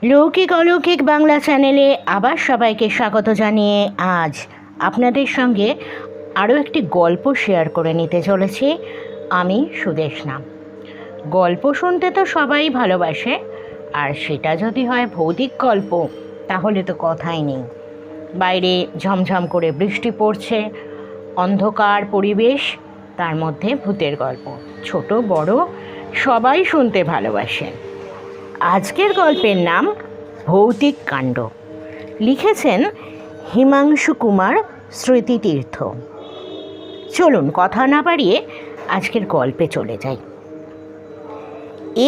লৌকিক অলৌকিক বাংলা চ্যানেলে আবার সবাইকে স্বাগত জানিয়ে আজ আপনাদের সঙ্গে আরও একটি গল্প শেয়ার করে নিতে চলেছি। আমি সুদেশনা। গল্প শুনতে তো সবাই ভালোবাসে, আর সেটা যদি হয় ভৌতিক গল্প তাহলে তো কথাই নেই। বাইরে ঝমঝম করে বৃষ্টি পড়ছে, অন্ধকার পরিবেশ, তার মধ্যে ভূতের গল্প ছোট বড় সবাই শুনতে ভালোবাসে। আজকের গল্পের নাম ভৌতিক কাণ্ড। লিখেছেন হিমাংশু কুমার স্মৃতিতীর্থ। চলুন কথা না বাড়িয়ে আজকের গল্পে চলে যাই।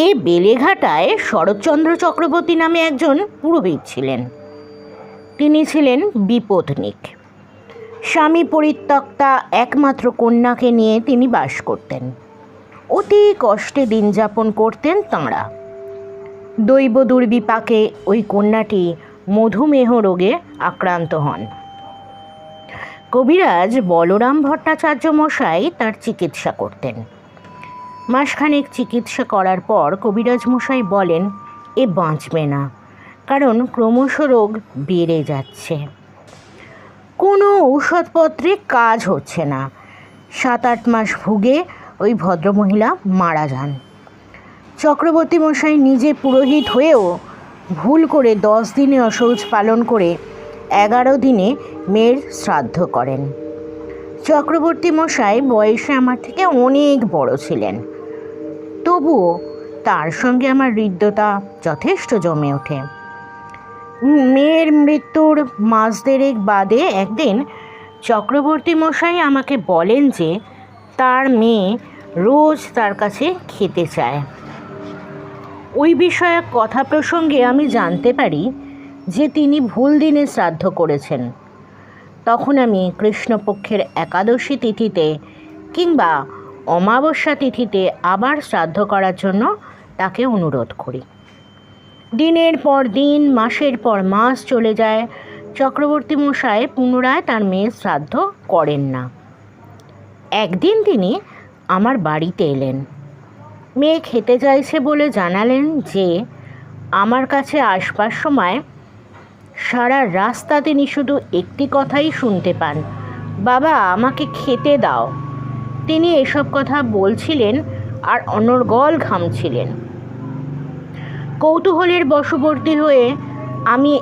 এ বেলেঘাটায় শরৎচন্দ্র চক্রবর্তী নামে একজন পুরোহিত ছিলেন। তিনি ছিলেন বিপত্নিক। স্বামী পরিত্যক্তা একমাত্র কন্যাকে নিয়ে তিনি বাস করতেন। অতি কষ্টে দিন যাপন করতেন তাঁরা। দৈব দুর্বিপাকে ওই কন্যাটি মধুমেহ রোগে আক্রান্ত হন। কবিরাজ বলরাম ভট্টাচার্য মশাই তার চিকিৎসা করতেন। মাসখানেক চিকিৎসা করার পর কবিরাজ মশাই বলেন, এ বাঁচবে না, কারণ ক্রমশ রোগ বেড়ে যাচ্ছে। কোনো ঔষধপত্রে কাজ হচ্ছে না। 7-8 মাস ভুগে ওই ভদ্রমহিলা মারা যান। চক্রবর্তী মশাই নিজে পুরোহিত হয়েও ভুল করে 10 দিনে অশৌচ পালন করে 11 দিনে মেয়ের শ্রাদ্ধ করেন। চক্রবর্তী মশাই বয়সে আমার থেকে অনেক বড় ছিলেন, তবুও তার সঙ্গে আমার হৃদ্যতা যথেষ্ট জমে ওঠে। মেয়ের মৃত্যুর মাস দেড়েক বাদে একদিন চক্রবর্তী মশাই আমাকে বলেন যে তার মেয়ে রোজ তার কাছে খেতে চায়। ওই বিষয়ে কথা প্রসঙ্গে আমি জানতে পারি যে তিনি ভুল দিনে শ্রাদ্ধ করেছেন। তখন আমি কৃষ্ণপক্ষের একাদশী তিথিতে কিংবা অমাবস্যা তিথিতে আবার শ্রাদ্ধ করার জন্য তাকে অনুরোধ করি। দিনের পর দিন, মাসের পর মাস চলে যায়, চক্রবর্তী মশাই পুনরায় তার মেয়ের শ্রাদ্ধ করেন না। একদিন তিনি আমার বাড়িতে এলেন। মেয়ে খেতে চাইছে বলে জানালেন যে আমার কাছে আসবার সময় সারা রাস্তা তিনি শুধু একটি কথাই শুনতে পান, বাবা আমাকে খেতে দাও। তিনি এসব কথা বলছিলেন আর অনর্গল ঘামছিলেন। কৌতূহলের বশবর্তী হয়ে আমি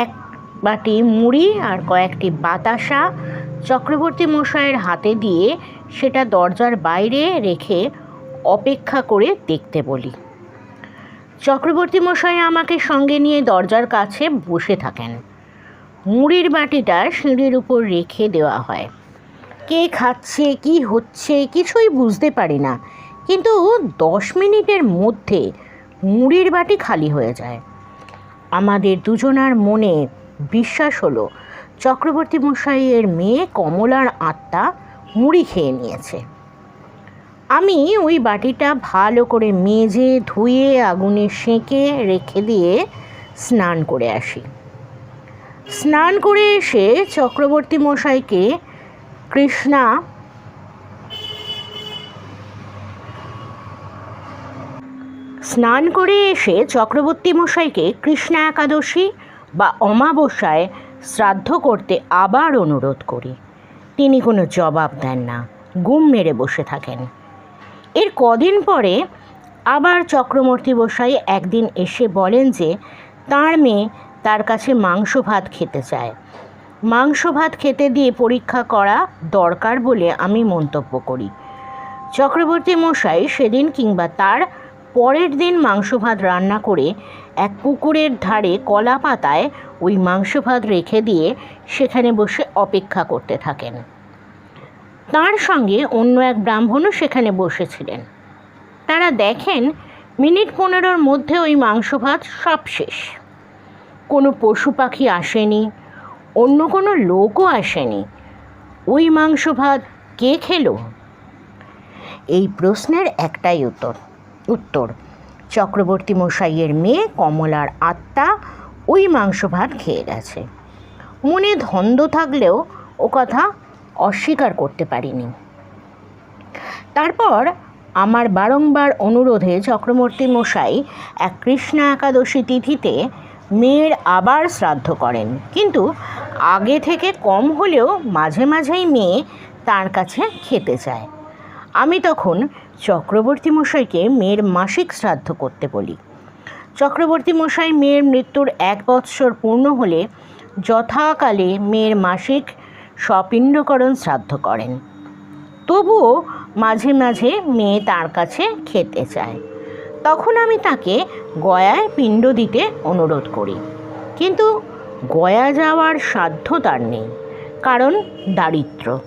এক বাটি মুড়ি আর কয়েকটি বাতাসা চক্রবর্তী মশাইয়ের হাতে দিয়ে সেটা দরজার বাইরে রেখে অপেক্ষা করে দেখতে বলি। চক্রবর্তী মশাই আমাকে সঙ্গে নিয়ে দরজার কাছে বসে থাকেন। মুড়ির বাটিটা সিঁড়ির উপর রেখে দেওয়া হয়। কে খাচ্ছে, কি হচ্ছে কিছুই বুঝতে পারি না, কিন্তু 10 মিনিটের মধ্যে মুড়ির বাটি খালি হয়ে যায়। আমাদের দুজনার মনে বিশ্বাস হলো চক্রবর্তী মশাইয়ের মেয়ে কমলার আত্মা মুড়ি খেয়ে নিয়েছে। আমি ওই বাটিটা ভালো করে মেজে ধুয়ে আগুনে সেঁকে রেখে দিয়ে স্নান করে আসি। স্নান করে এসে চক্রবর্তী মশাইকে কৃষ্ণা একাদশী বা অমাবস্যায় শ্রাদ্ধ করতে আবার অনুরোধ করি। তিনি কোনো জবাব দেন না, গুম মেরে বসে থাকেন। এর কদিন পরে আবার চক্রবর্তী মশাই একদিন এসে বলেন যে তার মেয়ে তার কাছে মাংস ভাত খেতে চায়। মাংস ভাত খেতে দিয়ে পরীক্ষা করা দরকার বলে আমি মন্তব্য করি। চক্রবর্তী মশাই সেদিন কিংবা তার পরের দিন মাংস ভাত রান্না করে এক পুকুরের ধারে কলা পাতায় ওই মাংস ভাত রেখে দিয়ে সেখানে বসে অপেক্ষা করতে থাকেন। তার সঙ্গে অন্য এক ব্রাহ্মণও সেখানে বসেছিলেন। তারা দেখেন মিনিট 15-র মধ্যে ওই মাংস ভাত সব শেষ। কোনো পশু পাখি আসেনি, অন্য কোনো লোকও আসেনি। ওই মাংস ভাত কে খেলো? এই প্রশ্নের একটাই উত্তর চক্রবর্তী মশাইয়ের মেয়ে কমলার আত্মা ওই মাংস ভাত খেয়ে গেছে। মনে ধন্দ থাকলেও ও কথা অস্বীকার করতে পারিনি। তারপর আমার বারংবার অনুরোধে চক্রবর্তী মশাই এক কৃষ্ণা একাদশী তিথিতে মেয়ের আবার শ্রাদ্ধ করেন, কিন্তু আগে থেকে কম হলেও মাঝে মাঝেই মেয়ে তার কাছে খেতে চায়। আমি তখন চক্রবর্তী মশাইকে মেয়ের মাসিক শ্রাদ্ধ করতে বলি। চক্রবর্তী মশাই মেয়ের মৃত্যুর 1 বৎসর পূর্ণ হলে যথাকালে মেয়ের মাসিক স্বপিণ্ডকরণ শ্রাদ্ধ করেন। তবুও মাঝে মাঝে মেয়ে তার কাছে খেতে চায়। তখন আমি তাকে গয়ায় পিণ্ড দিতে অনুরোধ করি, কিন্তু গয়া যাওয়ার সাধ্য তার নেই, কারণ দারিদ্র্য।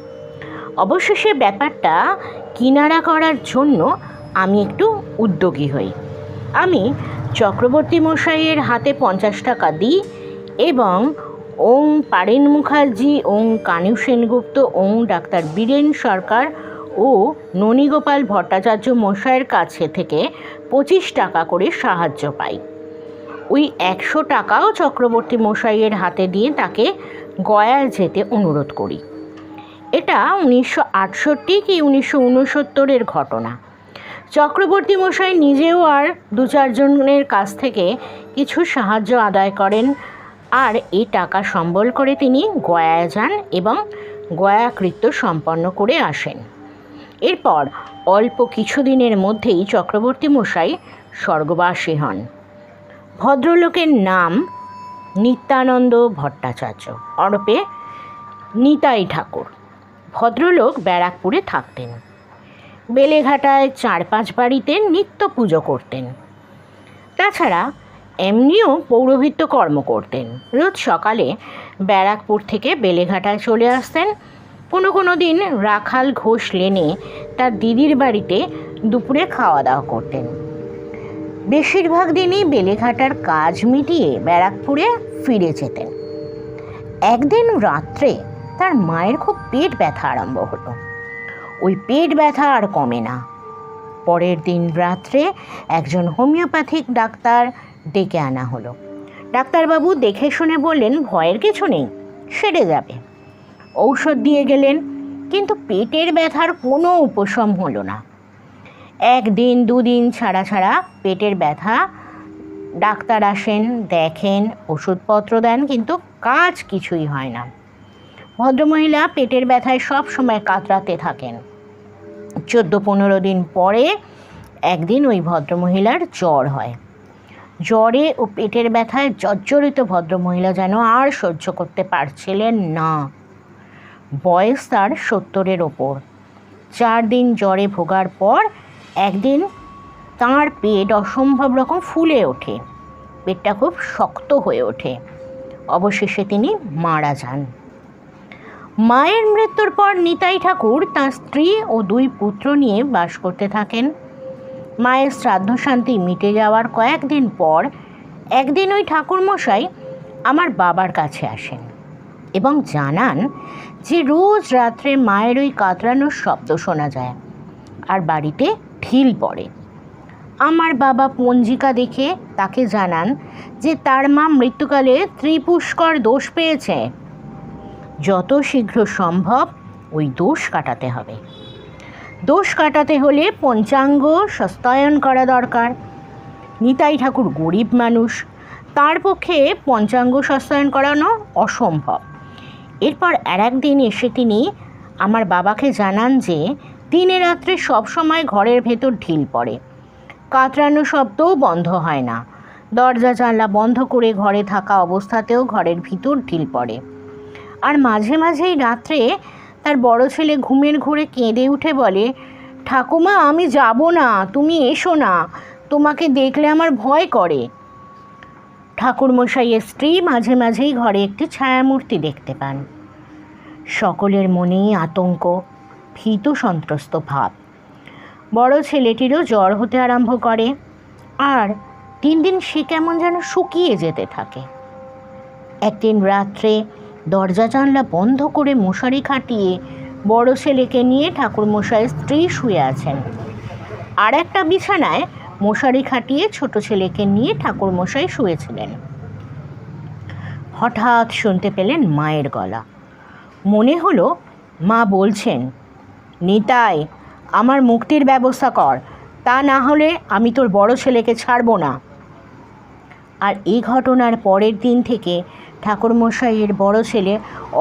অবশেষে ব্যাপারটা কিনারা করার জন্য আমি একটু উদ্যোগী হই। আমি চক্রবর্তী মশাইয়ের হাতে 50 টাকা দিই এবং ওং পারেন মুখার্জি, ওং কানু সেনগুপ্ত, ওং ডাক্তার বীরেন সরকার ও ননীগোপাল ভট্টাচার্য মশাইয়ের কাছে থেকে 25 টাকা করে সাহায্য পাই। ওই 100 টাকাও চক্রবর্তী মশাইয়ের হাতে দিয়ে তাকে গয়ায় যেতে অনুরোধ করি। এটা 1968 কি 1969-এর ঘটনা। চক্রবর্তী মশাই নিজেও আর 2-4 জনের কাছ থেকে কিছু সাহায্য আদায় করেন, আর এই টাকা সম্বল করে তিনি গয়ায় যান এবং গয়া কৃত্য সম্পন্ন করে আসেন। এরপর অল্প কিছুদিনের মধ্যেই চক্রবর্তী মশাই স্বর্গবাসী হন। ভদ্রলোকের নাম নিত্যানন্দ ভট্টাচার্য, ওরফে নিতাই ঠাকুর। ভদ্রলোক ব্যারাকপুরে থাকতেন। বেলেঘাটায় 4-5 বাড়িতে নিত্য পুজো করতেন। তাছাড়া এমনিও পৌরোহিত্য কর্ম করতেন। রোজ সকালে ব্যারাকপুর থেকে বেলেঘাটায় চলে আসতেন। কোনো দিন রাখাল ঘোষ লেনে তার দিদির বাড়িতে দুপুরে খাওয়া দাওয়া করতেন। বেশিরভাগ দিনই বেলেঘাটার কাজ মিটিয়ে ব্যারাকপুরে ফিরে যেতেন। একদিন রাত্রে তার মায়ের খুব পেট ব্যথা আরম্ভ হলো। ওই পেট ব্যথা আর কমে না। পরের দিন রাত্রে একজন হোমিওপ্যাথিক ডাক্তার ডেকে আনা হলো। ডাক্তারবাবু দেখে শুনে বললেন, ভয়ের কিছু নেই, সেরে যাবে। ঔষধ দিয়ে গেলেন, কিন্তু পেটের ব্যথার কোনো উপশম হলো না। 1 দিন 2 দিন ছাড়া ছাড়া পেটের ব্যথা। ডাক্তার আসেন, দেখেন, ওষুধপত্র দেন, কিন্তু কাজ কিছুই হয় না। ভদ্রমহিলা পেটের ব্যথায় সব সময় কাতরাতে থাকেন। 14-15 দিন পরে একদিন ওই ভদ্রমহিলার জ্বর হয়। জ্বরে ও পেটের ব্যথায় জর্জরিত ভদ্রমহিলা যেন আর সহ্য করতে পারছিলেন না। বয়স তার 70-এর ওপর। 4 দিন জ্বরে ভোগার পর একদিন তাঁর পেট অসম্ভব রকম ফুলে ওঠে, পেটটা খুব শক্ত হয়ে ওঠে। অবশেষে তিনি মারা যান। মায়ের মৃত্যুর পর নিতাই ঠাকুর তাঁর স্ত্রী ও 2 পুত্র নিয়ে বাস করতে থাকেন। মায়ের শ্রাদ্ধ শান্তি মিটে যাওয়ার কয়েকদিন পর একদিন ওই ঠাকুরমশাই আমার বাবার কাছে আসেন এবং জানান যে রোজ রাত্রে মায়ের ওই কাতরানোর শব্দ শোনা যায় আর বাড়িতে ঢিল পড়ে। আমার বাবা পঞ্জিকা দেখে তাকে জানান যে তার মা মৃত্যুকালে ত্রিপুষ্কর দোষ পেয়েছে, যত শীঘ্র সম্ভব ওই দোষ কাটাতে হবে। দোষ কাটাতে হলে পঞ্চাঙ্গ সস্তায়ন করা দরকার। নিতাই ঠাকুর গরিব মানুষ, তার পক্ষে পঞ্চাঙ্গ সস্তায়ন করানো অসম্ভব। এরপর একদিন এসে তিনি আমার বাবাকে জানান যে দিনে রাত্রে সবসময় ঘরের ভেতর ঢিল পড়ে, কাতরানো শব্দও বন্ধ হয় না, দরজা জানলা বন্ধ করে ঘরে থাকা অবস্থাতেও ঘরের ভিতর ঢিল পড়ে। আর মাঝে মাঝেই রাত্রে তার বড় ছেলে ঘুমের ঘোরে কেঁদে উঠে বলে, ঠাকুমা আমি যাব না, তুমি এসো না, তোমাকে দেখলে আমার ভয় করে। ঠাকুরমশাইয়ের স্ত্রী মাঝে মাঝেই ঘরে একটি ছায়ামূর্তি দেখতে পান। সকলের মনেই আতঙ্ক, ভীত সন্ত্রস্ত ভাব। বড় ছেলেটিরও জ্বর হতে আরম্ভ করে, আর দিন দিন সে কেমন যেন শুকিয়ে যেতে থাকে। একদিন রাত্রে দরজা জানলা বন্ধ করে মশারি খাটিয়ে বড় ছেলেকে নিয়ে ঠাকুরমশাইয়ের স্ত্রী শুয়ে আছেন। আর একটা বিছানায় মশারি খাটিয়ে ছোট ছেলেকে নিয়ে ঠাকুরমশাই শুয়েছিলেন। হঠাৎ শুনতে পেলেন মায়ের গলা। মনে হলো মা বলছেন, নিতাই, আমার মুক্তির ব্যবস্থা কর, তা না হলে আমি তোর বড় ছেলেকে ছাড়ব না। আর এই ঘটনার পরের দিন থেকে ঠাকুরমশাইয়ের বড় ছেলে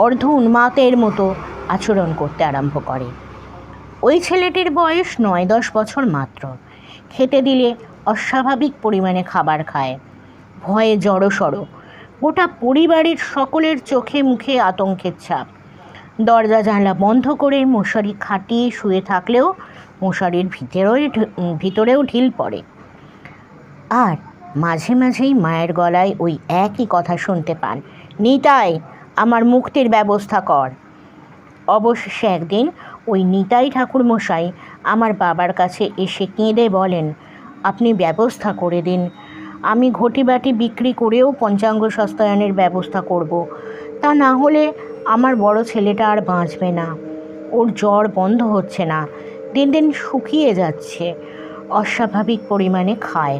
অর্ধ উন্মাতের মতো আচরণ করতে আরম্ভ করে। ওই ছেলেটির বয়স 9-10 বছর মাত্র। খেতে দিলে অস্বাভাবিক পরিমাণে খাবার খায়, ভয়ে জড়সড়। গোটা পরিবারের সকলের চোখে মুখে আতঙ্কের ছাপ। দরজা জানলা বন্ধ করে মশারি খাটিয়ে শুয়ে থাকলেও মশারির ভিতরেও ঢিল পড়ে। আর মাঝে মাঝেই মায়ের গলায় ওই একই কথা শুনতে পান, নিতাই, আমার মুক্তির ব্যবস্থা কর। অবশেষে একদিন ওই নিতাই ঠাকুরমশাই আমার বাবার কাছে এসে কেঁদে বলেন, আপনি ব্যবস্থা করে দিন, আমি ঘটিবাটি বিক্রি করেও পঞ্চাঙ্গ সস্তায়নের ব্যবস্থা করব। তা না হলে আমার বড় ছেলেটা আর বাঁচবে না। ওর জ্বর বন্ধ হচ্ছে না, দিন দিন শুকিয়ে যাচ্ছে, অস্বাভাবিক পরিমাণে খায়।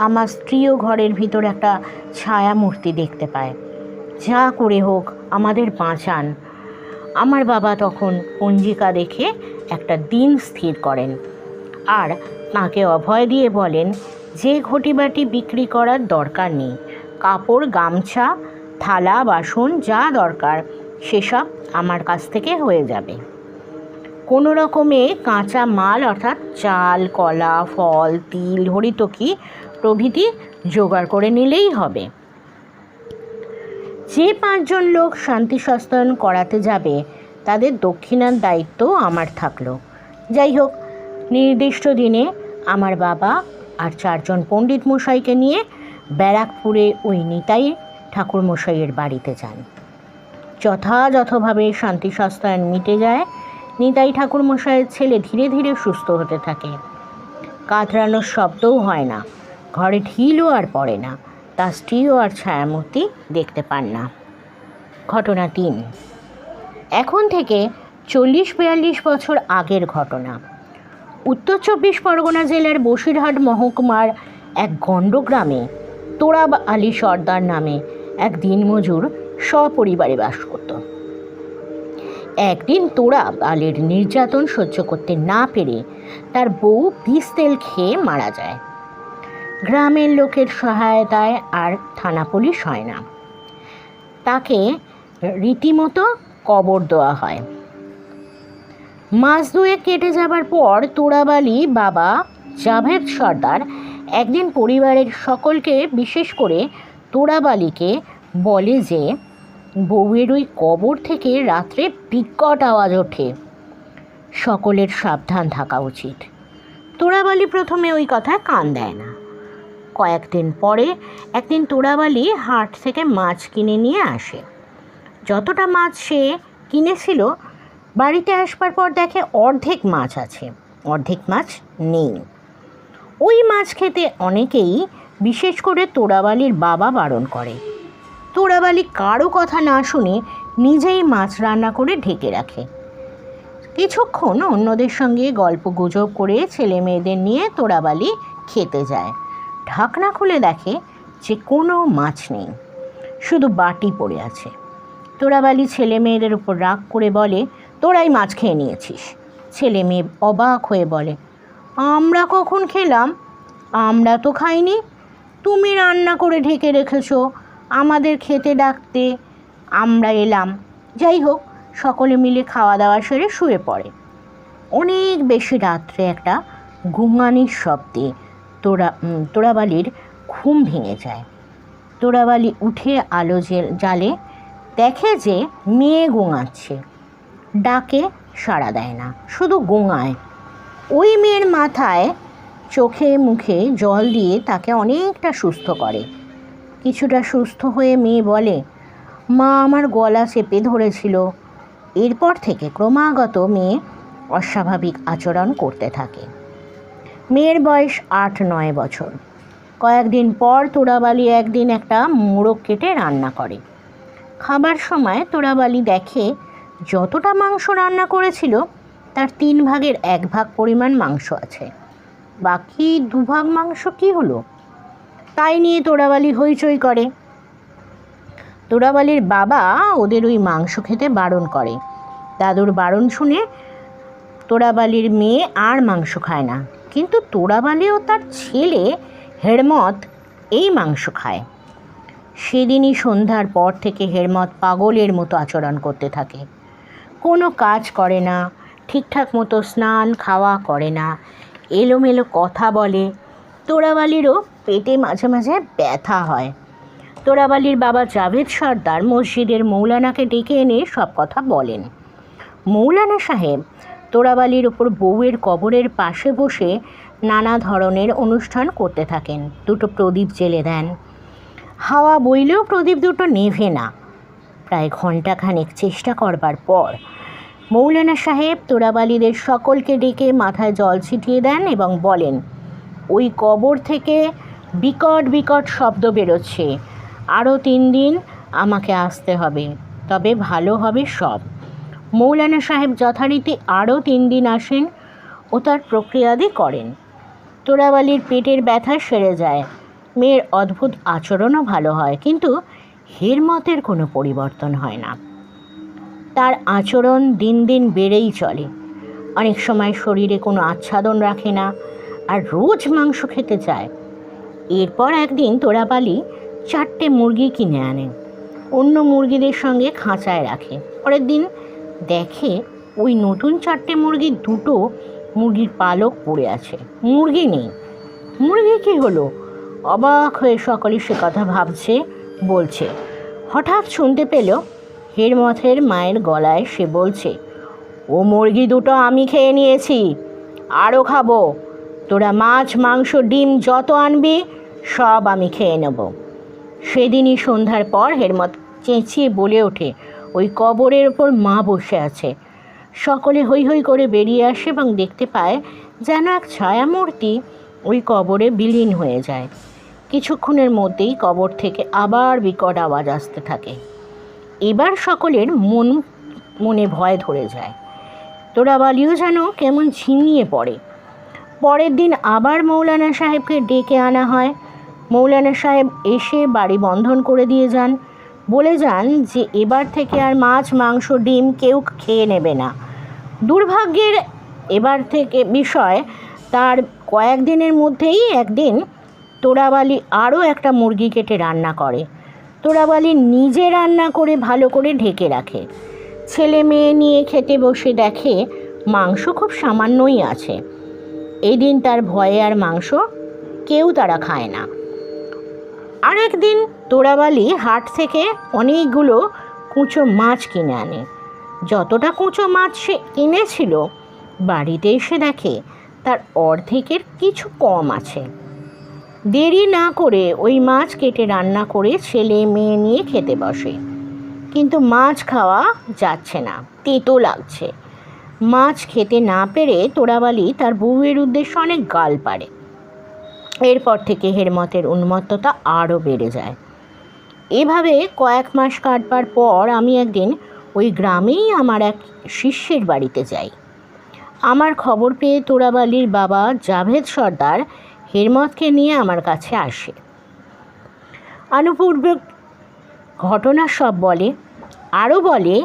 আমার স্ত্রীও ঘরের ভিতর একটা ছায়া মূর্তি দেখতে পায়। যা করে হোক আমাদের বাঁচান। আমার বাবা তখন পঞ্জিকা দেখে একটা দিন স্থির করেন আর তাকে অভয় দিয়ে বলেন যে ঘটিবাটি বিক্রি করার দরকার নেই, কাপড়, গামছা, থালা বাসন যা দরকার সেসব আমার কাছ থেকে হয়ে যাবে। কোনো রকমে কাঁচা মাল অর্থাৎ চাল, কলা, ফল, তিল, হরিতকি প্রভৃতি জোগাড় করে নিলেই হবে। যে 5 জন লোক শান্তি সস্তায়ন করাতে যাবে তাদের দক্ষিণার দায়িত্ব আমার থাকলো। যাই হোক, নির্দিষ্ট দিনে আমার বাবা আর 4 জন পণ্ডিত মশাইকে নিয়ে ব্যারাকপুরে ওই নিতাই ঠাকুরমশাইয়ের বাড়িতে যান। যথাযথভাবে শান্তি সস্তায়ন মিটে যায়। নিতাই ঠাকুরমশাইয়ের ছেলে ধীরে ধীরে সুস্থ হতে থাকে। কাতরানোর শব্দও হয় না, ঘরে ঢিলও আর পড়ে না, তার স্ত্রীও আর ছায়ামূর্তি দেখতে পান না। ঘটনা 3, এখন থেকে 40-42 বছর আগের ঘটনা। উত্তর 24 পরগনা জেলার বসিরহাট মহকুমার এক গণ্ডগ্রামে তোরাব আলী সর্দার নামে এক দিনমজুর সপরিবারে বাস করত। একদিন তোরাব আলীর নির্যাতন সহ্য করতে না পেরে তার বউ বিষ তেল খেয়ে মারা যায়। গ্রামের লোকের সহায়তায় আর থানা পুলিশ হয় না, তাকে রীতিমতো কবর দেওয়া হয়। মাস 2 কেটে যাবার পর তোরাব আলী বাবা জাভেদ সর্দার একদিন পরিবারের সকলকে, বিশেষ করে তোরাব আলীকে বলে যে বউয়ের ওই কবর থেকে রাত্রে বিকট আওয়াজ ওঠে, সকলের সাবধান থাকা উচিত। তোরাব আলী প্রথমে ওই কথায় কান দেয় না। কয়েকদিন পরে একদিন তোরাব আলী হাট থেকে মাছ কিনে নিয়ে আসে। যতটা মাছ সে কিনেছিল বাড়িতে আসবার পর দেখে অর্ধেক মাছ আছে, অর্ধেক মাছ নেই। ওই মাছ খেতে অনেকেই, বিশেষ করে তোরাব আলীর বাবা বারণ করে। তোরাব আলী কারো কথা না শুনে নিজেই মাছ রান্না করে ঢেকে রাখে। কিছুক্ষণ অন্যদের সঙ্গে গল্প গুজব করে ছেলে মেয়েদের নিয়ে তোরাব আলী খেতে যায়। ঢাকনা খুলে দেখে যে কোনো মাছ নেই, শুধু বাটি পড়ে আছে। তোরাব আলী ছেলে মেয়েদের উপর রাগ করে বলে, তোরাই মাছ খেয়ে নিয়েছিস। ছেলে মেয়ে অবাক হয়ে বলে, আমরা কখন খেলাম? আমরা তো খাইনি, তুমি রান্না করে ঢেকে রেখেছো, আমাদের খেতে ডাকতে আমরা এলাম। যাই হোক, সকলে মিলে খাওয়া দাওয়া সেরে শুয়ে পড়ে। অনেক বেশি রাত্রে একটা গুঙানির শব্দে তোরাব আলীর ঘুম ভেঙে যায়। তোরাব আলী উঠে আলো জ্বালে দেখে যে মেয়ে গোঙাচ্ছে, ডাকে সাড়া দেয় না, শুধু গোঙায়। ওই মেয়ের মাথায় চোখে মুখে জল দিয়ে তাকে অনেকটা সুস্থ করে। কিছুটা সুস্থ হয়ে মেয়ে বলে, মা আমার গলা চেপে ধরেছিল। এরপর থেকে ক্রমাগত মেয়ে অস্বাভাবিক আচরণ করতে থাকে। মেয়ের বয়স 8-9 বছর। কয়েকদিন পর তোরাব আলী একদিন একটা মোরগ কেটে রান্না করে। খাবার সময় তোরাব আলী দেখে যতটা মাংস রান্না করেছিল তার 3 ভাগের 1 ভাগ পরিমাণ মাংস আছে, বাকি 2 ভাগ মাংস কী হলো? তাই নিয়ে তোরাব আলী হইচই করে। তোরাব আলীর বাবা ওদের ওই মাংস খেতে বারণ করে। দাদুর বারণ শুনে তোরাব আলীর মেয়ে আর মাংস খায় না। কিন্তু তোরাব আলী ও তার ছেলে হেরমত এই মাংস খায়। সেদিনই সন্ধ্যার পর থেকে হেরমত পাগলের মতো আচরণ করতে থাকে। কোনো কাজ করে না, ঠিকঠাক মতো স্নান খাওয়া করে না, এলোমেলো কথা বলে। তোরাবালিরও পেটে মাঝে মাঝে ব্যথা হয়। তোরাবালির বাবা জাভেদ সর্দার মসজিদের মৌলানাকে ডেকে এনে সব কথা বলেন। মৌলানা সাহেব তোরাবালির ওপর বউয়ের কবরের পাশে বসে নানা ধরনের অনুষ্ঠান করতে থাকেন। দুটো প্রদীপ জ্বেলে দেন। হাওয়া বইলেও প্রদীপ দুটো নেভে না। প্রায় ঘণ্টাখানেক চেষ্টা করবার পর মৌলানা সাহেব তোরাবালিদের সকলকে ডেকে মাথায় জল ছিটিয়ে দেন এবং বলেন, ওই কবর থেকে বিকট বিকট শব্দ বেরোচ্ছে, আরও 3 দিন আমাকে আসতে হবে, তবে ভালো হবে সব। মৌলানা সাহেব যথারীতি আরও 3 দিন আসেন ও তার প্রক্রিয়াদি করেন। তোরাবালির পেটের ব্যথা সেরে যায়, মেয়ের অদ্ভুত আচরণও ভালো হয়, কিন্তু হেরমতের কোনো পরিবর্তন হয় না। তার আচরণ দিন দিন বেড়েই চলে। অনেক সময় শরীরে কোনো আচ্ছাদন রাখে না, আর রোজ মাংস খেতে চায়। এরপর একদিন তোরাবালি 4টে মুরগি কিনে আনে, অন্য মুরগিদের সঙ্গে খাঁচায় রাখে। পরের দিন দেখে ওই নতুন 4টে মুরগির 2টো মুরগির পালক পড়ে আছে, মুরগি নেই। মুরগি কী হলো? অবাক হয়ে সকলে সে কথা ভাবছে, বলছে। হঠাৎ শুনতে পেল হেরমথের মায়ের গলায় সে বলছে, ও মুরগি 2টো আমি খেয়ে নিয়েছি, আরও খাবো। তোরা মাছ, মাংস, ডিম যত আনবি সব আমি খেয়ে নেব। সেদিনই সন্ধ্যার পর হেরমত চেঁচিয়ে বলে ওঠে, ওই কবরের ওপর মা বসে আছে। সকলে হৈ হৈ করে বেরিয়ে আসে এবং দেখতে পায় যেন এক ছায়ামূর্তি ওই কবরে বিলীন হয়ে যায়। কিছুক্ষণের মধ্যেই কবর থেকে আবার বিকট আওয়াজ আসতে থাকে। এবার সকলের মনে ভয় ধরে যায়। তোরাবালিও যেন কেমন ঝিমিয়ে পড়ে। পরের দিন আবার মৌলানা সাহেবকে ডেকে আনা হয়। মৌলানা সাহেব এসে বাড়ি বন্ধন করে দিয়ে যান, বলে যান যে এবার থেকে আর মাছ, মাংস, ডিম কেউ খেয়ে নেবে না। দুর্ভাগ্যের এবার থেকে বিষয়, তার কয়েকদিনের মধ্যেই একদিন তোরাবালি আরও একটা মুরগি কেটে রান্না করে। তোরাবালি নিজে রান্না করে ভালো করে ঢেকে রাখে। ছেলে মেয়ে নিয়ে খেতে বসে দেখে মাংস খুব সামান্যই আছে। এই দিন তার ভয়ে আর মাংস কেউ তারা খায় না। আর একদিন তোরাবালি হাট থেকে অনেকগুলো কুঁচো মাছ কিনে আনে। যতটা কুঁচো মাছ সে কিনেছিল, বাড়িতে এসে দেখে তার অর্ধেকের কিছু কম আছে। দেরি না করে ওই মাছ কেটে রান্না করে ছেলে মেয়ে নিয়ে খেতে বসে। কিন্তু মাছ খাওয়া যাচ্ছে না, তেতো লাগছে। মাছ খেতে না পেরে তোরাবালি তার বউয়ের উদ্দেশ্যে অনেক গাল পাড়ে। এরপর থেকে হেরমতের উন্মত্ততা আরও বেড়ে যায়। এভাবে কয়েক মাস কাটবার পর আমি একদিন ওই গ্রামেই আমার এক শিষ্যের বাড়িতে যাই। আমার খবর পেয়ে তোরাবালির বাবা জাভেদ সর্দার হেরমতকে নিয়ে আমার কাছে আসে। অনুপূর্ব ঘটনা সব বলে, আরও বলে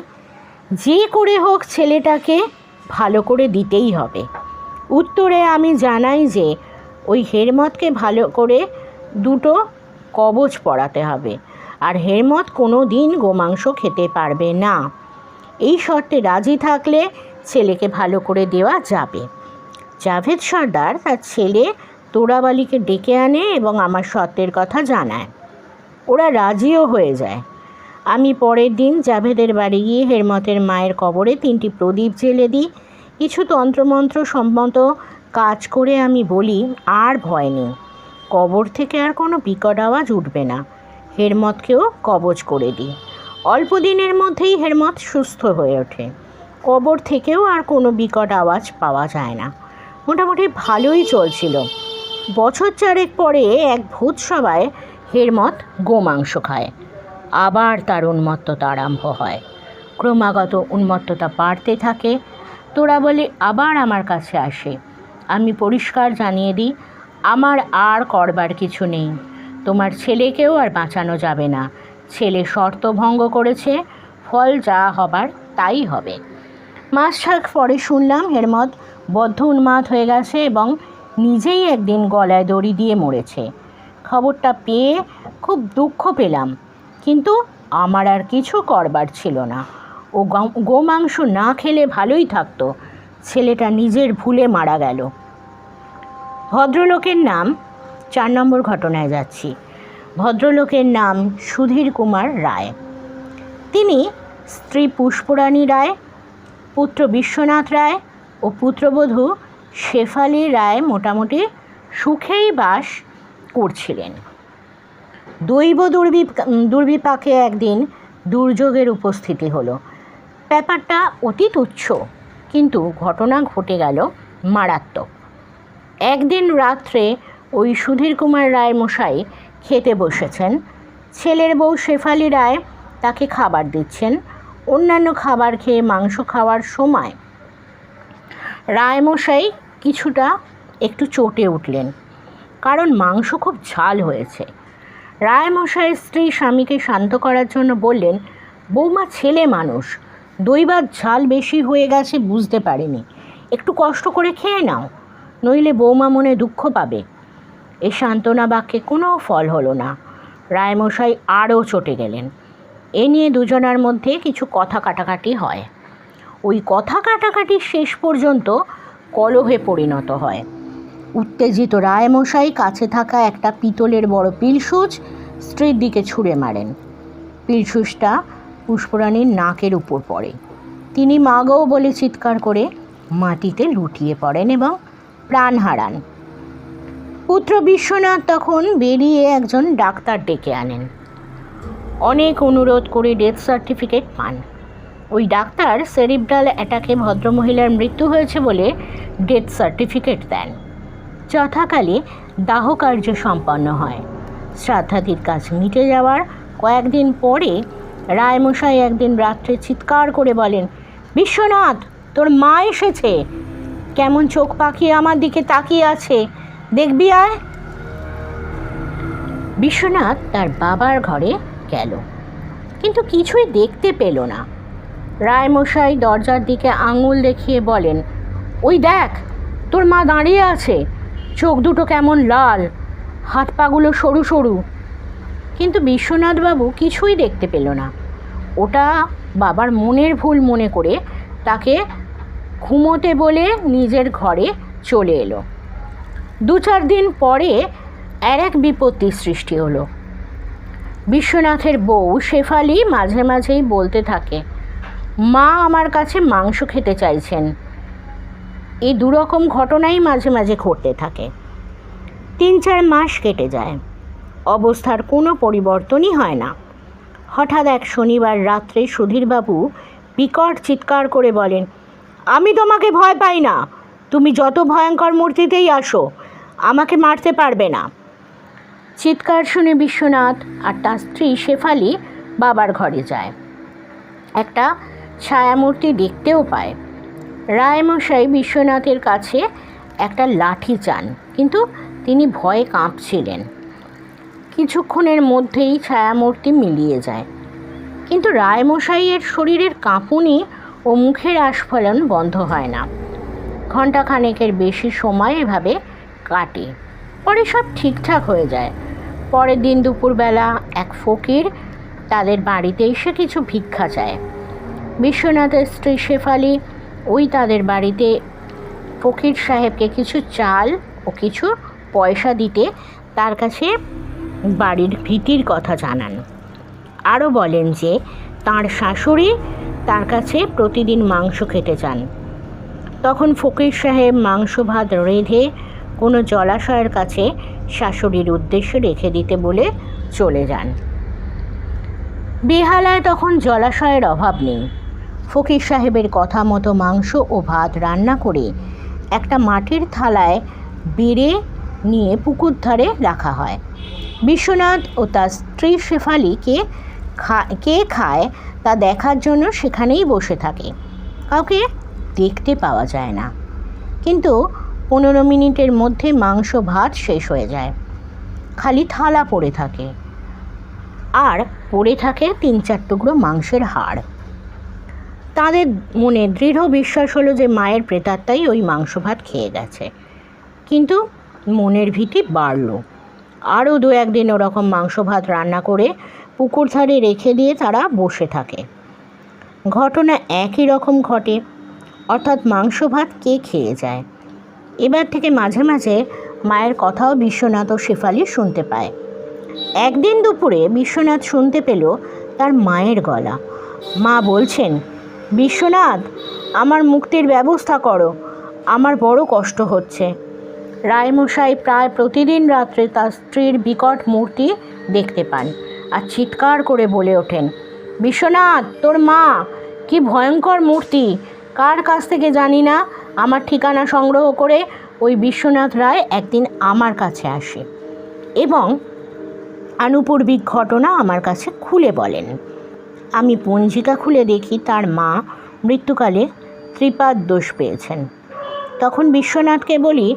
যে করে হোক ছেলেটাকে ভালো করে দিতেই হবে। উত্তরে আমি জানাই যে ওই হেরমতকে ভালো করে 2টো কবচ পরাতে হবে, আর হেরমত কোনো দিন গোমাংস খেতে পারবে না। এই শর্তে রাজি থাকলে ছেলেকে ভালো করে দেওয়া যাবে। জাভেদ সর্দার তার ছেলে তোরাবালিকে ডেকে আনে এবং আমার শর্তের কথা জানায়। ওরা রাজিও হয়ে যায়। আমি পরের দিন জাভেদের বাড়ি গিয়ে হেরমতের মায়ের কবরে 3টি প্রদীপ জ্বেলে দিই। কিছু তন্ত্রমন্ত্র সম্মত কাজ করে আমি বলি, আর ভয় নেই, কবর থেকে আর কোনো বিকট আওয়াজ উঠবে না। হেরমতকেও কবচ করে দিই। অল্প দিনের মধ্যেই হেরমত সুস্থ হয়ে ওঠে। কবর থেকেও আর কোনো বিকট আওয়াজ পাওয়া যায় না। মোটামুটি ভালোই চলছিল। বছর 4 পরে এক ভূতসভায় হেরমত গোমাংস খায়। আবার তার উন্মত্ততা আরম্ভ হয়। ক্রমাগত উন্মত্ততা বাড়তে থাকে। তোরাবালি আবার আমার কাছে আসে। আমি পরিষ্কার জানিয়ে দিই, আমার আর করবার কিছু নেই। তোমার ছেলেকেও আর বাঁচানো যাবে না। ছেলে শর্ত ভঙ্গ করেছে, ফল যা হবার তাই হবে। মাস 6 পরে শুনলাম হেরমত বদ্ধ উন্মাদ হয়ে গেছে এবং নিজেই একদিন গলায় দড়ি দিয়ে মরেছে। খবরটা পেয়ে খুব দুঃখ পেলাম, কিন্তু আমার আর কিছু করবার ছিল না। ও গোমাংস না খেলে ভালোই থাকতো। ছেলেটা নিজের ভুলে মারা গেল। ভদ্রলোকের নাম, 4 নম্বর ঘটনায় যাচ্ছি। ভদ্রলোকের নাম সুধীর কুমার রায়। তিনি স্ত্রী পুষ্পরানী রায়, পুত্র বিশ্বনাথ রায় ও পুত্রবধূ শেফালি রায় মোটামুটি সুখেই বাস করছিলেন। দৈব দুর্বিপাকে একদিন দুর্যোগের উপস্থিতি হলো। ব্যাপারটা অতি তুচ্ছ, কিন্তু ঘটনা ঘটে গেল মারাত্মক। একদিন রাত্রে ওই সুধীর কুমার রায় মশাই খেতে বসেছেন। ছেলের বউ শেফালি রায় তাকে খাবার দিচ্ছেন। অন্যান্য খাবার খেয়ে মাংস খাওয়ার সময় রায়মশাই কিছুটা একটু চটে উঠলেন, কারণ মাংস খুব ঝাল হয়েছে। রায়মশাইয়ের স্ত্রী স্বামীকে শান্ত করার জন্য বললেন, বৌমা ছেলে মানুষ, দইবার ঝাল বেশি হয়ে গেছে বুঝতে পারেনি, একটু কষ্ট করে খেয়ে নাও, নইলে বৌমা মনে দুঃখ পাবে। এই সান্ত্বনা বাক্যে কোনো ফল হলো না। রায়মশাই আরও চটে গেলেন। এ নিয়ে দুজনার মধ্যে কিছু কথা কাটাকাটি হয়। ওই কথা কাটাকাটি শেষ পর্যন্ত কলহে পরিণত হয়। উত্তেজিত রায়মশাই কাছে থাকা একটা পিতলের বড় পিলসুচ স্ত্রীর দিকে ছুঁড়ে মারেন। পিলসুচটা পুষ্পরানীর নাকের উপর পড়ে। তিনি মাগো বলে চিৎকার করে মাটিতে লুটিয়ে পড়েন এবং প্রাণ হারান। পুত্র বিশ্বনাথ তখন বেরিয়ে একজন ডাক্তার ডেকে আনেন। অনেক অনুরোধ করে ডেথ সার্টিফিকেট পান। ওই ডাক্তার সেরিব্রাল অ্যাটাকে ভদ্রমহিলার মৃত্যু হয়েছে বলে ডেথ সার্টিফিকেট দেন। যথাকালে দাহকার্য সম্পন্ন হয়। শ্রাদ্ধাদির কাজ মিটে যাওয়ার কয়েকদিন পরে রায়মশাই একদিন রাত্রে চিৎকার করে বলেন, বিশ্বনাথ, তোর মা এসেছে, কেমন চোখ পাকিয়ে আমার দিকে তাকিয়ে আছে, দেখবি আয়। বিশ্বনাথ তার বাবার ঘরে গেল, কিন্তু কিছুই দেখতে পেল না। রায়মশাই দরজার দিকে আঙুল দেখিয়ে বলেন, ওই দেখ, তোর মা দাঁড়িয়ে আছে, চোখ দুটো কেমন লাল, হাত পাগুলো সরু সরু। কিন্তু বিশ্বনাথবাবু কিছুই দেখতে পেল না। ওটা বাবার মনের ভুল মনে করে তাকে ঘুমোতে বলে নিজের ঘরে চলে এলো। 2-4 দিন পরে আর এক বিপত্তির সৃষ্টি হলো। বিশ্বনাথের বউ শেফালি মাঝে মাঝেই বলতে থাকে, মা আমার কাছে মাংস খেতে চাইছেন। এই দুরকম ঘটনাই মাঝে মাঝে ঘটতে থাকে। 3-4 মাস কেটে যায়, অবস্থার কোনো পরিবর্তনই হয় না। হঠাৎ এক শনিবার রাত্রে সুধীরবাবু বিকট চিৎকার করে বলেন, আমি তোমাকে ভয় পাই না, তুমি যত ভয়ঙ্কর মূর্তিতেই আসো, আমাকে মারতে পারবে না। চিৎকার শুনে বিশ্বনাথ আর তার স্ত্রী শেফালি বাবার ঘরে যায়। একটা ছায়ামূর্তি দেখতেও পায়। রায়মশাই বিশ্বনাথের কাছে একটা লাঠি চান, কিন্তু তিনি ভয়ে কাঁপছিলেন। কিছুক্ষণের মধ্যেই ছায়ামূর্তি মিলিয়ে যায়, কিন্তু রায়মশাইয়ের শরীরের কাঁপুনি ও মুখের আস্ফালন বন্ধ হয় না। ঘণ্টাখানেকের বেশি সময় এভাবে কাটে, পরে সব ঠিকঠাক হয়ে যায়। পরের দিন দুপুরবেলা এক ফকির তাদের বাড়িতে এসে কিছু ভিক্ষা চায়। বিশ্বনাথের স্ত্রী শেফালি ওই তাদের বাড়িতে ফকির সাহেবকে কিছু চাল ও কিছু পয়সা দিতে তার কাছে বাড়ির ভীতির কথা জানান। আরও বলেন যে তাঁর শাশুড়ি তার কাছে প্রতিদিন মাংস খেতে চান। তখন ফকির সাহেব মাংস ভাত রেঁধে কোনো জলাশয়ের কাছে শাশুড়ির উদ্দেশ্যে রেখে দিতে বলে চলে যান। বেহালায় তখন জলাশয়ের অভাব নেই। ফকির সাহেবের কথা মতো মাংস ও ভাত রান্না করে একটা মাটির থালায় বেড়ে নিয়ে পুকুর ধারে রাখা হয়। বিশ্বনাথ ও তার স্ত্রী শেফালি কে খায় তা দেখার জন্য সেখানেই বসে থাকে। কাউকে দেখতে পাওয়া যায় না, কিন্তু 15 মিনিটের মধ্যে মাংস ভাত শেষ হয়ে যায়। খালি থালা পড়ে থাকে, আর পড়ে থাকে 3-4 টুকরো মাংসের হাড়। তাদের মনে দৃঢ় বিশ্বাস হলো যে মায়ের প্রেতাত্মাই ওই মাংস ভাত খেয়ে গেছে, কিন্তু মনের ভীতি বাড়ল। আরও 2-1 দিন ওরকম মাংস ভাত রান্না করে পুকুর ধারে রেখে দিয়ে তারা বসে থাকে। ঘটনা একই রকম ঘটে, অর্থাৎ মাংস ভাত কে খেয়ে যায়। এবার থেকে মাঝে মাঝে মায়ের কথাও বিশ্বনাথ ও শেফালি শুনতে পায়। একদিন দুপুরে বিশ্বনাথ শুনতে পেল তার মায়ের গলা। মা বলছেন, বিশ্বনাথ, আমার মুক্তির ব্যবস্থা করো, আমার বড় কষ্ট হচ্ছে। রায়মশাই প্রায় প্রতিদিন রাত্রে তার স্ত্রীর বিকট মূর্তি দেখতে পান আর চিৎকার করে বলে ওঠেন, বিশ্বনাথ, তোর মা, কি ভয়ঙ্কর মূর্তি, কার কাছ থেকে জানি না আমার ঠিকানা সংগ্রহ করে ওই বিশ্বনাথ রায় একদিন আমার কাছে আসে এবং আনুপূর্বিক ঘটনা আমার কাছে খুলে বলেন। আমি পঞ্জিকা খুলে দেখি তার মা মৃত্যুকালে ত্রিপাদ দোষ পেয়েছেন। তখন বিশ্বনাথকে বলি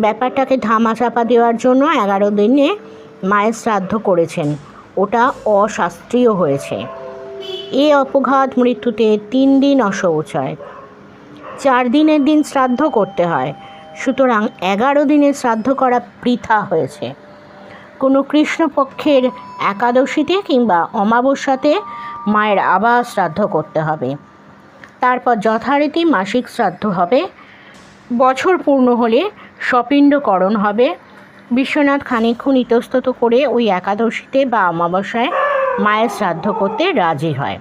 ব্যাপারটাকে ধামাচাপা দেওয়ার জন্য 11 দিনে মায়ের শ্রাদ্ধ করেছেন, ওটা অশাস্ত্রীয় হয়েছে। এ অপঘাত মৃত্যুতে 3 দিন অশৌচয়, 4 দিনের দিন শ্রাদ্ধ করতে হয়, সুতরাং 11 দিনের শ্রাদ্ধ করা বৃথা হয়েছে। কোনো কৃষ্ণপক্ষের একাদশীতে কিংবা অমাবস্যাতে মায়ের আবার শ্রাদ্ধ করতে হবে। তারপর যথারীতি মাসিক শ্রাদ্ধ হবে। বছর পূর্ণ হলে সপিণ্ডকরণ হবে। বিশ্বনাথ খানিকক্ষণ ইতস্তত করে ওই একাদশীতে বা অমাবস্যায় মায়ের শ্রাদ্ধ করতে রাজি হয়,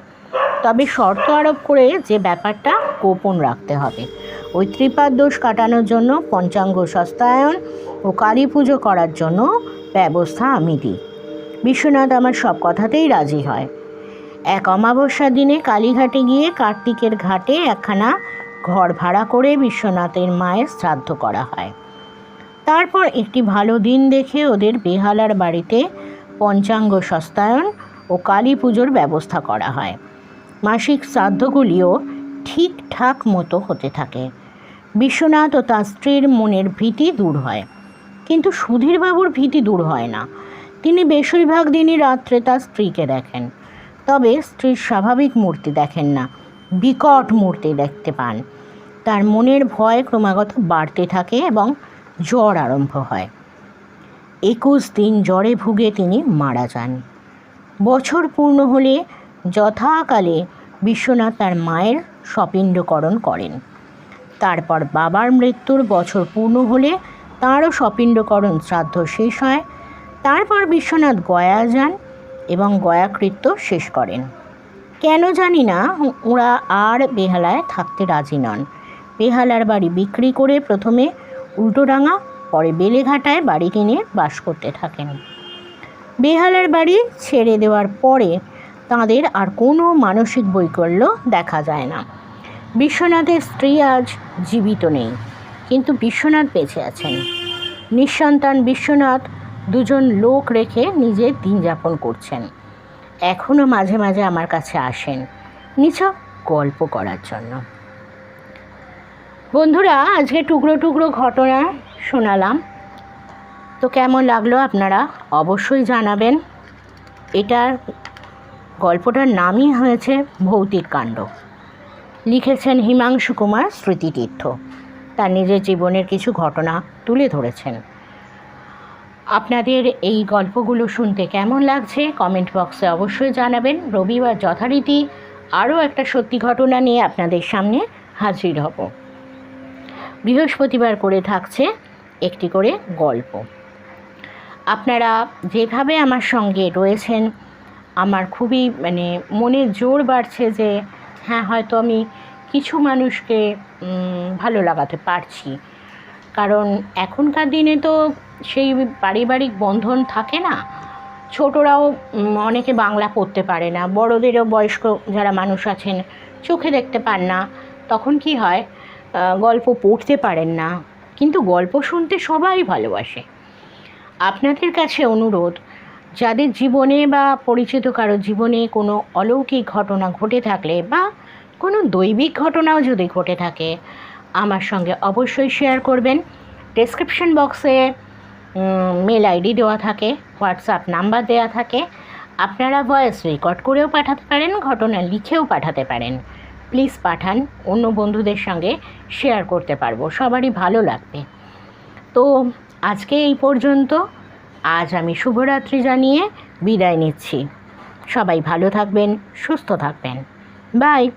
তবে শর্ত আরোপ করে যে ব্যাপারটা গোপন রাখতে হবে। ওই ত্রিপাদ দোষ কাটানোর জন্য পঞ্চাঙ্গ সস্তায়ন ও কালী পুজো করার জন্য ব্যবস্থা আমি দিই। বিশ্বনাথ আমার সব কথাতেই রাজি হয়। এক অমাবস্যার দিনে কালীঘাটে গিয়ে কার্তিকের ঘাটে একখানা ঘর ভাড়া করে বিশ্বনাথের মায়ের শ্রাদ্ধ করা হয়। তারপর একটি ভালো দিন দেখে ওদের বেহালার বাড়িতে পঞ্চাঙ্গ সস্তায়ন ও কালী পুজোর ব্যবস্থা করা হয়। মাসিক শ্রাদ্ধগুলিও ঠিকঠাক মতো হতে থাকে। বিশ্বনাথ ও তার স্ত্রীর মনের ভীতি দূর হয়, কিন্তু সুধীরবাবুর ভীতি দূর হয় না। তিনি বেশিরভাগ দিনই রাত্রে তার স্ত্রীকে দেখেন, তবে স্ত্রীর স্বাভাবিক মূর্তি দেখেন না, বিকট মূর্তি দেখতে পান। তার মনের ভয় ক্রমাগত বাড়তে থাকে এবং জ্বর আরম্ভ হয়। 21 দিন জ্বরে ভুগে তিনি মারা যান। বছর পূর্ণ হলে যথাকালে বিশ্বনাথ তার মায়ের সপিণ্ডকরণ করেন। তারপর বাবার মৃত্যুর বছর পূর্ণ হলে তাঁরও সপিণ্ডকরণ শ্রাদ্ধ শেষ হয়। তারপর বিশ্বনাথ গয়া যান এবং গয়াকৃত্য শেষ করেন। কেন জানি না ওরা আর বেহালায় থাকতে রাজি নন। বেহালার বাড়ি বিক্রি করে প্রথমে উল্টোডাঙা, পরে বেলেঘাটায় বাড়ি কিনে বাস করতে থাকেন। বেহালার বাড়ি ছেড়ে দেওয়ার পরে তাঁদের আর কোনো মানসিক বৈকল্য দেখা যায় না। বিশ্বনাথের স্ত্রী আজ জীবিত নেই, কিন্তু বিশ্বনাথ বেঁচে আছেন। নিঃসন্তান বিশ্বনাথ 2জন লোক রেখে নিজের দিন যাপন করছেন। এখনও মাঝে মাঝে আমার কাছে আসেন নিছক গল্প করার জন্য। বন্ধুরা, আজকে টুকরো টুকরো ঘটনা শোনালাম, তো কেমন লাগলো আপনারা অবশ্যই জানাবেন। এটার গল্পটার নামই হয়েছে ভৌতিক কাণ্ড। লিখেছেন হিমাংশু কুমার স্মৃতিতীর্থ, তার নিজের জীবনের কিছু ঘটনা তুলে ধরেছেন। আপনাদের এই গল্পগুলো শুনতে কেমন লাগছে কমেন্ট বক্সে অবশ্যই জানাবেন। রবিবার যথারীতি আরও একটা সত্যি ঘটনা নিয়ে আপনাদের সামনে হাজির হব। বৃহস্পতিবার করে থাকছে একটি করে গল্প। আপনারা যেভাবে আমার সঙ্গে রয়েছেন, আমার খুবই মনে জোর বাড়ছে যে হ্যাঁ, হয়তো আমি কিছু মানুষকে ভালো লাগাতে পারছি। কারণ এখনকার দিনে তো সেই পারিবারিক বন্ধন থাকে না। ছোটরাও অনেকে বাংলা পড়তে পারে না, বড়দেরও বয়স্ক যারা মানুষ আছেন চোখে দেখতে পান না, তখন কি হয়, গল্প পড়তে পারেন না, কিন্তু গল্প শুনতে সবাই ভালোবাসে। আপনাদের কাছে অনুরোধ, যাদের জীবনে বা পরিচিত কারো জীবনে কোনো অলৌকিক ঘটনা ঘটে থাকলে বা কোনো দৈবিক ঘটনাও যদি ঘটে থাকে, আমার সঙ্গে অবশ্যই শেয়ার করবেন। ডেসক্রিপশন বক্সে মেল আইডি দেওয়া থাকে, হোয়াটসঅ্যাপ নাম্বার দেওয়া থাকে। আপনারা ভয়েস রেকর্ড করেও পাঠাতে পারেন, ঘটনা লিখেও পাঠাতে পারেন। প্লিজ পাঠান, অন্য বন্ধুদের সঙ্গে শেয়ার করতে পারবো, সবারই ভালো লাগবে। তো আজকে এই পর্যন্ত। আজ আমি শুভরাত্রি জানিয়ে বিদায় নিচ্ছি। সবাই ভালো থাকবেন, সুস্থ থাকবেন। বাই।